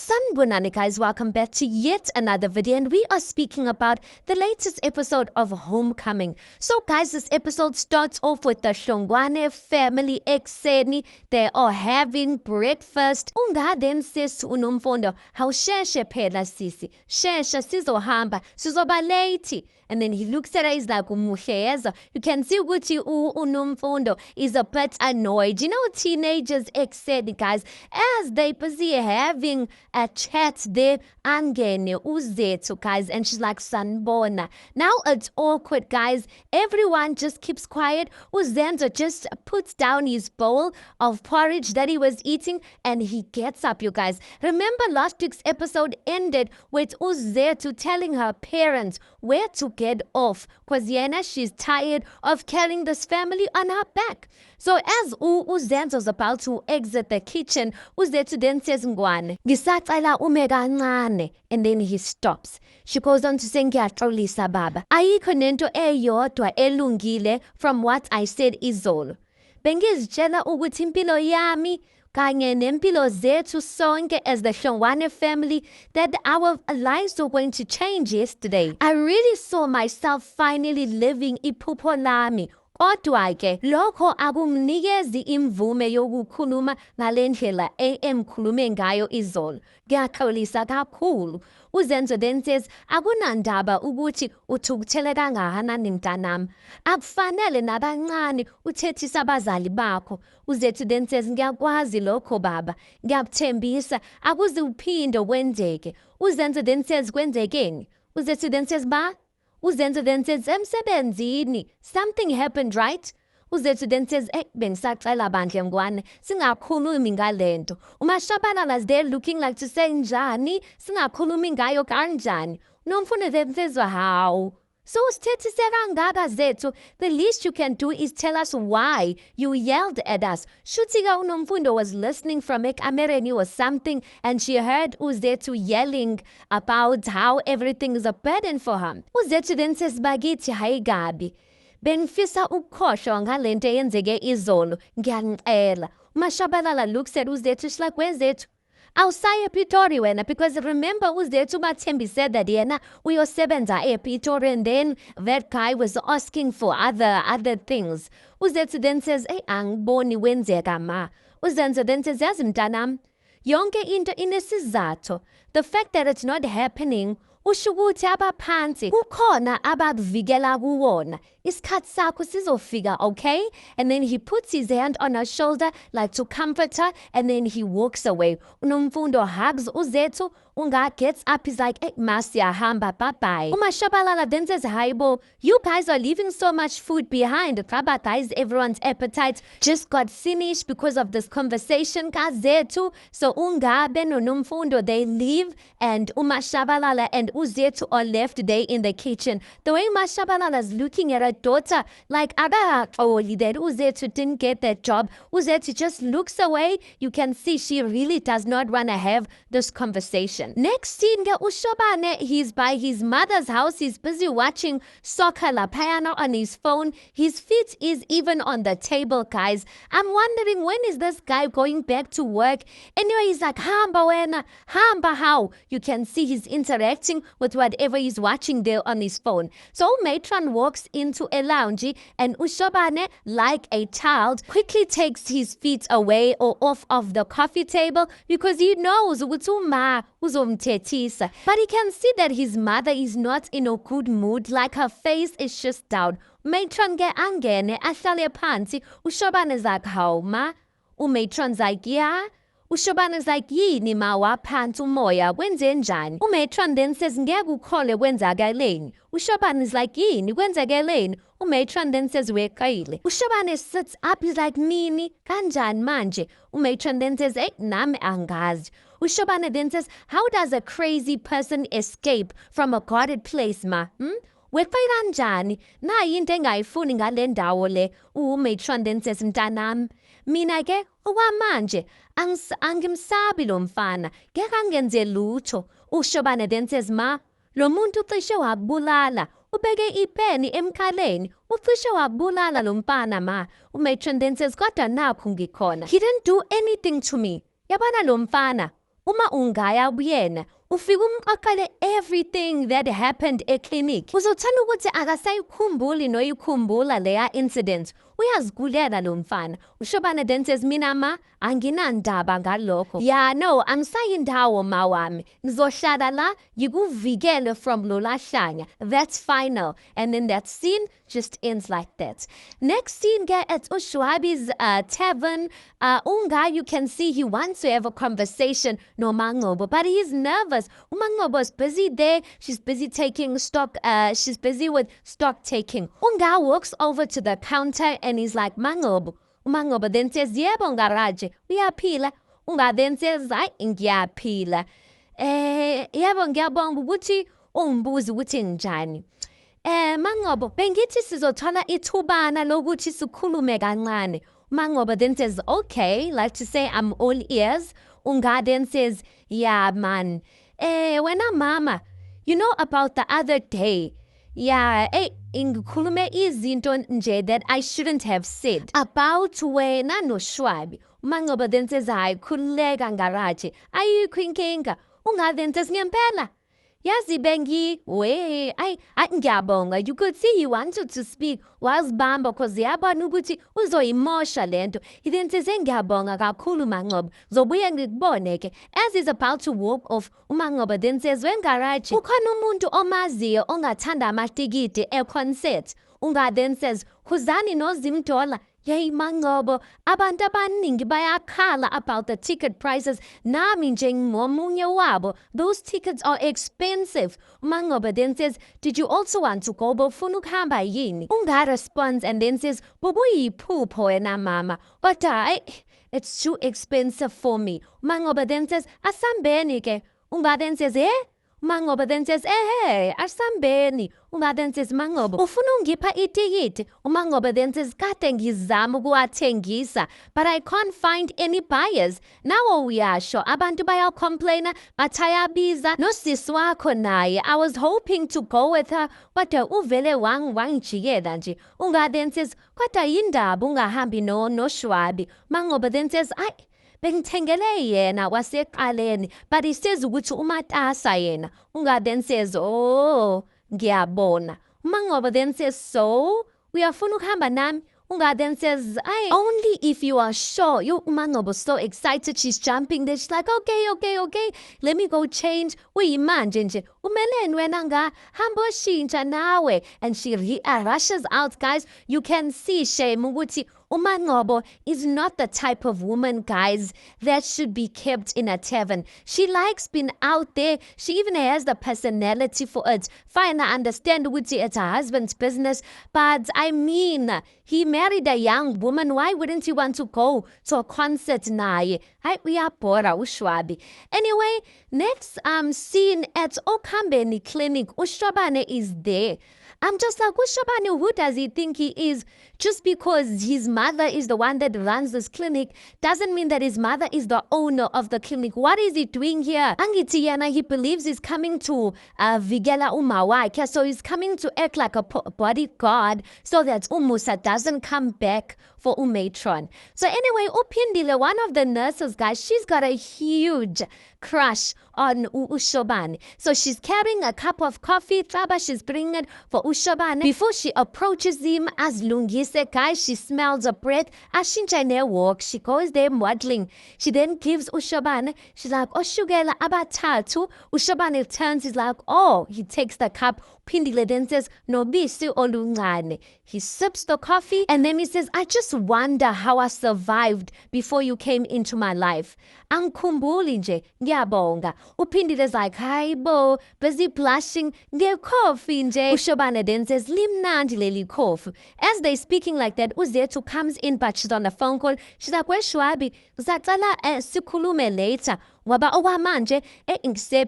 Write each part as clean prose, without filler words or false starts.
Sanbonani guys, welcome back to yet another video, and we are speaking about the latest episode of Homecoming. So guys, this episode starts off with the Hlongwane family ekuseni. They are having breakfast. Unga then says to uNomfundo, "How sheshe phela sisi, sheshe sizohamba, sizoba late." And then he looks at her, he's like, "Umuhleza." You can see ukuthi uNomfundo is a bit annoyed. You know, teenagers ekuseni guys, as they busy having a chat there, angene uZethu guys, and she's like, "Sanbona." Now it's awkward guys. Everyone just keeps quiet. uZenzo just puts down his bowl of porridge that he was eating and he gets up, you guys. Remember last week's episode ended with uZethu telling her parents where to get off because Yena, she's tired of carrying this family on her back. So as uZenzo's about to exit the kitchen, uZethu then says, "Ngwane, ngisacela ume kancane." And then he stops. She goes on to say, "Ngiyaxolisa baba. Ayikho nento eyodwa elungile from what I said izolo. Bengizitshela ukuthi impilo yami kanye nempilo zethu sonke as the Hlongwane family that our lives were going to change yesterday. I really saw myself finally living iphupho lami. Kodwa ke lokho akumnikezi imvume yokukhuluma ngalendlela emkhulume ngayo izolo. Ngiyaxolisa kakhulu." uZenzo then says, "Akunandaba ukuthi uthukuthele kangakanani mntanami. Akufanele nabancane uthethisa abazali bakho." uZethu then says, "Ngiyakwazi lokho baba. Ngiyakuthembisa akuze uphinde kwenzeke." uZenzo then says, "Kwenzekeni?" uZethu then says, uZenzo then says, "Emsebenzini. Something happened, right?" uZethu then says, "Bengisacela bandle Ngwane, singakhulumi ngalento. uMashabalala's there looking like to say njani, singakhulumi ngayo kanjani." uNomfundo then says, "How? So usithethise kangaka Zethu, the least you can do is tell us why you yelled at us." Shutika uNomfundo was listening from ekamereni or something, and she heard uZethu yelling about how everything is a burden for her. uZethu then says, "Bakithi hayi kabi. Bengifisa ukukhohlwa ngalento eyenzeke izolo. Ngiyanicela." uMashabalala looks at uZethu, she's like, "Where's Zethu?" "Awusaye ePitori wena," because remember uZethu Mathembi said that yena uyosebenza ePitori, and then that guy was asking for other things. uZethu then says, "Angiboni wenzeka ma." uZenzo then says, "Yazi mntanami, yonke into inesizathu. The fact that it's not happening usho ukuthi abaphansi kukhona abakuvikela kuwona. Isikhathi sakho sizofika, okay?" And then he puts his hand on her shoulder like to comfort her, and then he walks away. uNomfundo hugs uZethu. Unga gets up, he's like, "Masiya hamba, bye-bye." uMashabalala then says, "Hayibo, you guys are leaving so much food behind. Guys, everyone's appetite just got finished because of this conversation kaZethu." So Ungabe noNomfundo, they leave, and uMashabalala and uZethu are left there in the kitchen. The way uMashabalala's looking at her daughter, like, that uZethu didn't get that job. uZethu just looks away. You can see she really does not want to have this conversation. Next scene, uShobane, he's by his mother's house. He's busy watching soccer laphayana on his phone. His feet is even on the table, guys. I'm wondering, when is this guy going back to work? Anyway, he's like, "Hamba wena, hamba how?" You can see he's interacting with whatever he's watching there on his phone. So Matron walks into a lounge, and uShobane, like a child, quickly takes his feet away or off of the coffee table because he knows ukuthi uma uzomthethisa. But he can see that his mother is not in a good mood, like her face is just down. Matron ke angene ahlale phansi. uShobane's like, "How ma?" uMatron's like, "Yeah." uShobane's like, "Yini ma waphansi umoya, kwenze njani?" uMatron then says, "Ngeke ukhole kwenzakaleni." uShobane's like, "Yini kwenzakaleni?" uMatron then says, "Weqile." uShobane sits up, he's like, "Nini kanjani manje?" uMatron then says, "Nami angazi." uShobane then says, "How does a crazy person escape from a guarded place ma? Weqe kanjani? Nayi into engayifuni ngale ndawo le." uMatron then says, "Mntanami, mina ke okwamanje angimsabi lo mfana, ngeke angenze lutho." uShobane then says, "Ma, lo muntu ucishe wabulala. Ubeke ipeni emkhaleni. Ucishe wabulala lo mfana ma." uMatron then says, "Kodwa nakho ngikhona. He didn't do anything to me. Yabona lo mfana, uma ungaya kuyena ufike umqaqale everything that happened eclinic, uzothanda ukuthi akasayikhumbuli noyikhumbula leya incident. Uyazigulela lo mfana. UShobane then says, mina ma, anginandaba ngalokho. Yeah, no, angisayindawo ma wami. Nizohlala la, ngikuvikele from lolahlanya. That's final. And then that scene just ends like that. Next scene get at uShwabi's tavern. Unga, you can see he wants to have a conversation no Mangobo, but he's nervous. Umangobo's busy there. She's busy taking stock. She's busy with stock taking. Unga walks over to the counter and he's like, Mangobo. Umangobo then says, yebo ngaraje, uyaphila. Unga then says, hayi ngiyaphila. Yebo ngiyabonga ukuthi ungibuza ukuthi njani. Mangobo, bengithi sizothola ithubana lokuthi sikhulume kancane. Mangobo then says, okay, like to say I'm all ears. Unga then says, yeah, man. Wena mama, you know about the other day. Yeah, ingikhulume izinto nje that I shouldn't have said. About wena noShwabi. Mangobo then says, hayi khululeka ngaraje. Ayikho inkinga. Unga then says, ngempela. Yazi bengi, ngiyabonga. You could see he wanted to speak whilst Bamba because yabona ukuthi uzoyimosha lento. He then says, ngiyabonga kakhulu Mangobo. Zobuye ngikubone ke. As he's about to walk off, uMangobo then says, wengaraji, ukhona umuntu omaziyo ongathanda amatikiti e-concert. Unga then says, Khuzani noZimdola. Yay Mangobo, abantu abaningi bayakhala about the ticket prices. Nami njengomunye wabo, those tickets are expensive. Mangobo then says, did you also want to go bofuna ukuhamba yini? Unga responds and then says, bubuyiphupho wena mama. But it's too expensive for me. Mangobo then says, asambeni ke. Unga then says, Mangobo then says, asambeni. Unga then says, Mangobo, ufuna ungipha itikiti? Umangobo then says, kade ngizama ukuwathengisa, but I can't find any buyers. Nawo uyasho, abantu bayacomplaina, batayabiza, nosisi wakho naye. I was hoping to go with her, but uvele wangijikela nje. Unga then says, kodwa yindaba ungahambi noShwabi. Mangobo then says, bengithengele yena waseqaleni, but he says ukuthi umatasa yena. Unga then says, oh, ngiyabona. Mangobo then says, so uyafuna ukuhamba nami? Unga then says, only if you are sure. Umangobo's so excited, she's jumping there. She's like, okay. Let me go change. Uyimanje nje. Umeleni wena ngahamba oshintsha nawe. And she rushes out, guys. You can see shame ukuthi uMangobo is not the type of woman, guys, that should be kept in a tavern. She likes being out there. She even has the personality for it. Fine, I understand ukuthi it's her husband's business, but I mean, he married a young woman. Why wouldn't he want to go to a concert naye? Hayi uyabhora uShwabi. Anyway, next scene at Okambeni Clinic. uShobane is there. I'm just like, uShobane, who does he think he is? Just because his mother is the one that runs this clinic doesn't mean that his mother is the owner of the clinic. What is he doing here? Angithi yena, he believes he's coming to vigela umawakhe, so he's coming to act like a bodyguard so that uMusa doesn't come back for uMatron. So anyway, uPhindile, one of the nurses, guys, she's got a huge crush on uShobane. So she's carrying a cup of coffee, Traba, she's bringing it for uShobane. Before she approaches him, as Lungise, guys, she smells a breath. Ashinchane walk, she goes there waddling. She then gives uShobane, she's like, Oshugela abatatu. uShobane turns, he's like, oh, he takes the cup. Phindile then says, Nobisi olungane. He sips the coffee and then he says, I just wonder how I survived before you came into my life. Angikhumbuli nje, ngiyabonga. uPhindile's like, hayibo, busy blushing, ngekhofi nje. uShobane then says, limnandi leli khofi. As they're speaking like that, Uzethu comes in, but she's on a phone call. She's like, where's Shwabi? Uzacala sikhulume later. Waba owamanje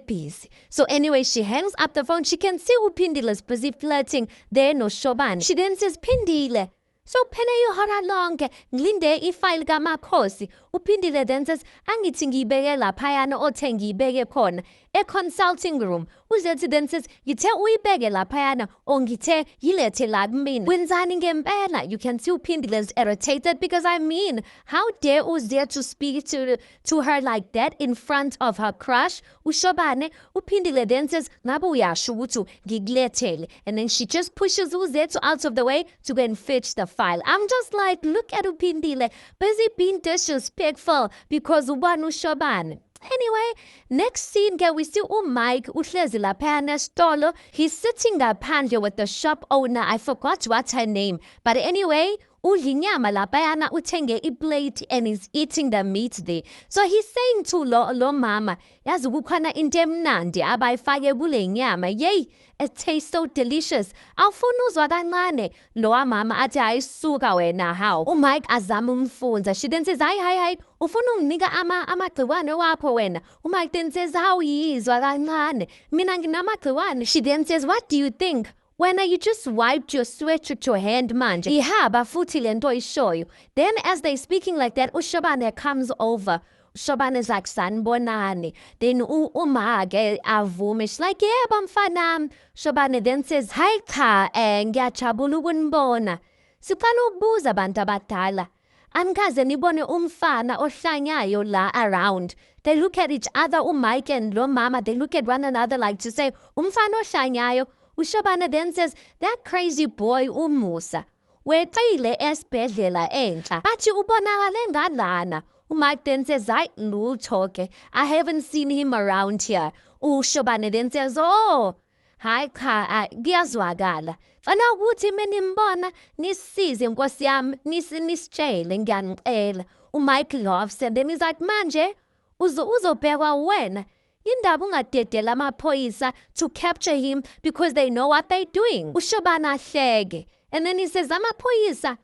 busy. So anyway, she hangs up the phone. She can see uPhindile's busy flirting there noShobane. She then says, Phindile, so phela ihora lonke ngilinde ifile kaMakhosi. Uphindile then says, angithi ngiyibeke laphayana othe ngiyibeke khona e-consulting room. UZethi then says, ngithe uyibeke laphayana or ngithe yilethe la kumina. Wenzani ngempela? You can see uphindile is irritated because how dare uZethi to speak to her like that in front of her crush? UShobane, uphindile then says, ngabe uyasho ukuthi ngikulethele. And then she just pushes uZethi out of the way to go and fetch the file. I'm just like, look at uphindile, busy being disrespectful because ubani uShobane. Anyway, next scene we see Mike uhlezi laphayana esitolo. He's sitting ngaphandle with the shop owner. I forgot what's her name. But anyway, ulinyama laphayana uthenge iplate and he's eating the meat there. So he's saying to lo mama, yazi kukhona into emnandi abayifake kule nyama. Yay, it tastes so delicious. Awufuna uzwa kancane. Lowa mama athi ayisuka wena how. uMike azama umfunza. She then says, hayi, ufuna unginika amagciwane wapho wena. uMike then says, how yizwa kancane. Mina nginamagciwane. She then says, what do you think? When you just wiped your sweat with your hand manje. Ihaba futhi lento ishoyo. Then as they speaking like that, uShobane comes over. Shobane is like, sanibonani. Then umage avume. She's like, yebo mfanami. Shobane then says, hayi cha, ngiyajabula ukunibona. Siqala ukubuza abantu abadala. Anikaze nibone umfana ohlanyayo la around. They look at each other, uMike and lo mama, they look at one another like to say, umfana ohlanyayo. uShobane then says, that crazy boy uMusa. Weqile esibhedlela enhla. Bathi ubonakale ngalana. uMike then says, hayi lutho ke. I haven't seen him around here. uShobane then says, oh, hayi cha, kuyazwakala. Fana ukuthi mina nimbona nisize nkosi yami, nisitshele ngiyanicela. uMike laughs and then he's like, manje uzobhekwa wena. Indaba ungadedela amaphoyisa to capture him because they know what they're doing. uShobane ahleke. And then he says, amaphoyisa.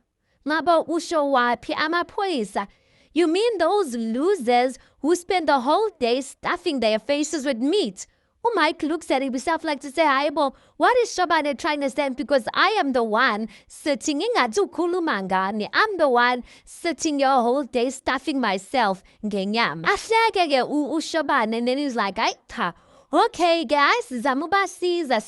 Ngabo usho waphi amaphoyisa? You mean those losers who spend the whole day stuffing their faces with meat? uMike looks at himself like to say, Aibo, what is Shobane trying to say? Because I am the one sitting in Kulumangani. I'm the one sitting your whole day stuffing myself. Ngenyam. Ahleke uShobane, and then he's like, okay, guys, sizobasiza.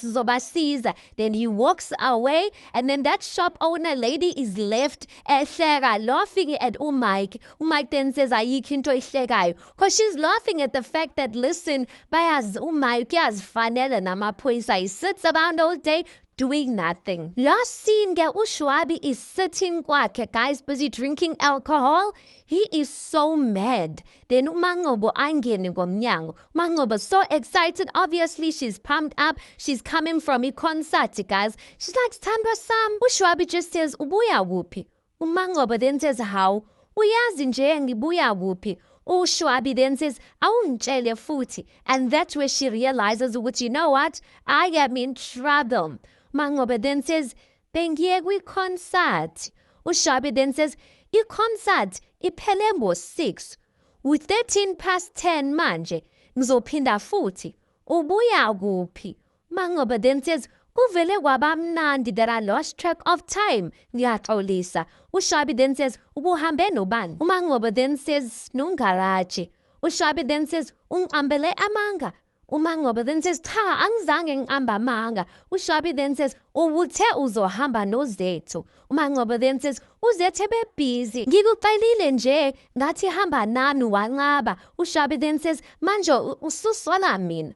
Then he walks away, and then that shop owner lady is left laughing at uMike. uMike then says, because she's laughing at the fact that, listen, bayaz uMike fanele namaphoyisa. He sits around all day doing nothing. Last scene, uShwabi is sitting kwakhe, guys, busy drinking alcohol. He is so mad. Then uMangobo angene ngomnyango. Mangobo so excited. Obviously, she's pumped up. She's coming from a concert, guys. She's like, Thandwa Sam. uShwabi just says, ubuya wuphi? uMangobo then says, how? Uyazi nje ngibuya wuphi? uShwabi then says, awungitshele futhi. And that's where she realizes, which you know what? I am in trouble. Mangobe then says, bengiye kwi-concert. uShwabi then says, i-concert iphele ngo-6. U-10 manje, ngizophinda futhi. Ubuya kuphi? Mangobe then says, kuvele kwabamnandi that I lost track of time. Ngiyaxolisa. uShwabi then says, ubuhambe nobani? uMangobe then says, nongaraji. uShwabi then says, ungiqambele amanga. uMangobe then says, cha, angizange ngiqamba amanga. uShwabi then says, ubuthe uzohamba noZethu. uMangobe then says, uZethu busy. Ngikucelile nje, ngathi hamba nami wanqaba. uShwabi then says, manje ususola mina.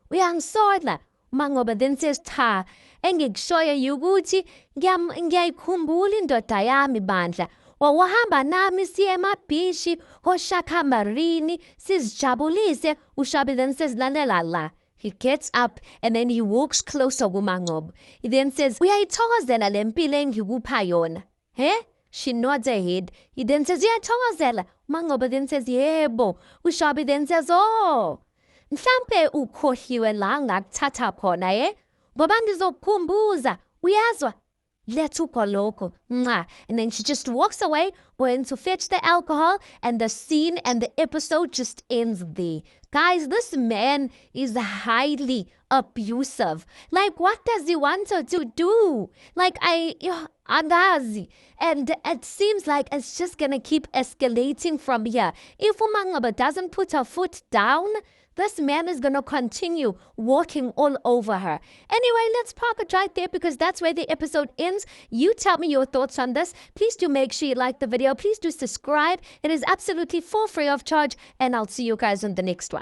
Uyangisola. uMangobe then says, cha, engikushoyo ukuthi ngiyayikhumbula indoda yami bandla. Wawahamba nami siye emabhishi, hoshaka marini, sizijabulise. uShwabi then says, lalela la. He gets up and then he walks closer kuMangobe. He then says, uyayithokozela le mpilo engikupha yona. She nods her head. He then says, uyayithokozela. uMangobe then says, yebo. uShwabi then says, oh, mhlampe ukhohliwe la ngakuthatha khona, ngoba ndizokukhumbuza. Uyazwa? Lethu koloko. And then she just walks away, going to fetch the alcohol, and the scene and the episode just ends there. Guys, this man is highly abusive. Like, what does he want her to do? Like, Angazi. And it seems like it's just gonna keep escalating from here. If Umangaba doesn't put her foot down, this man is going to continue walking all over her. Anyway, let's park it right there because that's where the episode ends. You tell me your thoughts on this. Please do make sure you like the video. Please do subscribe. It is absolutely for free of charge. And I'll see you guys on the next one.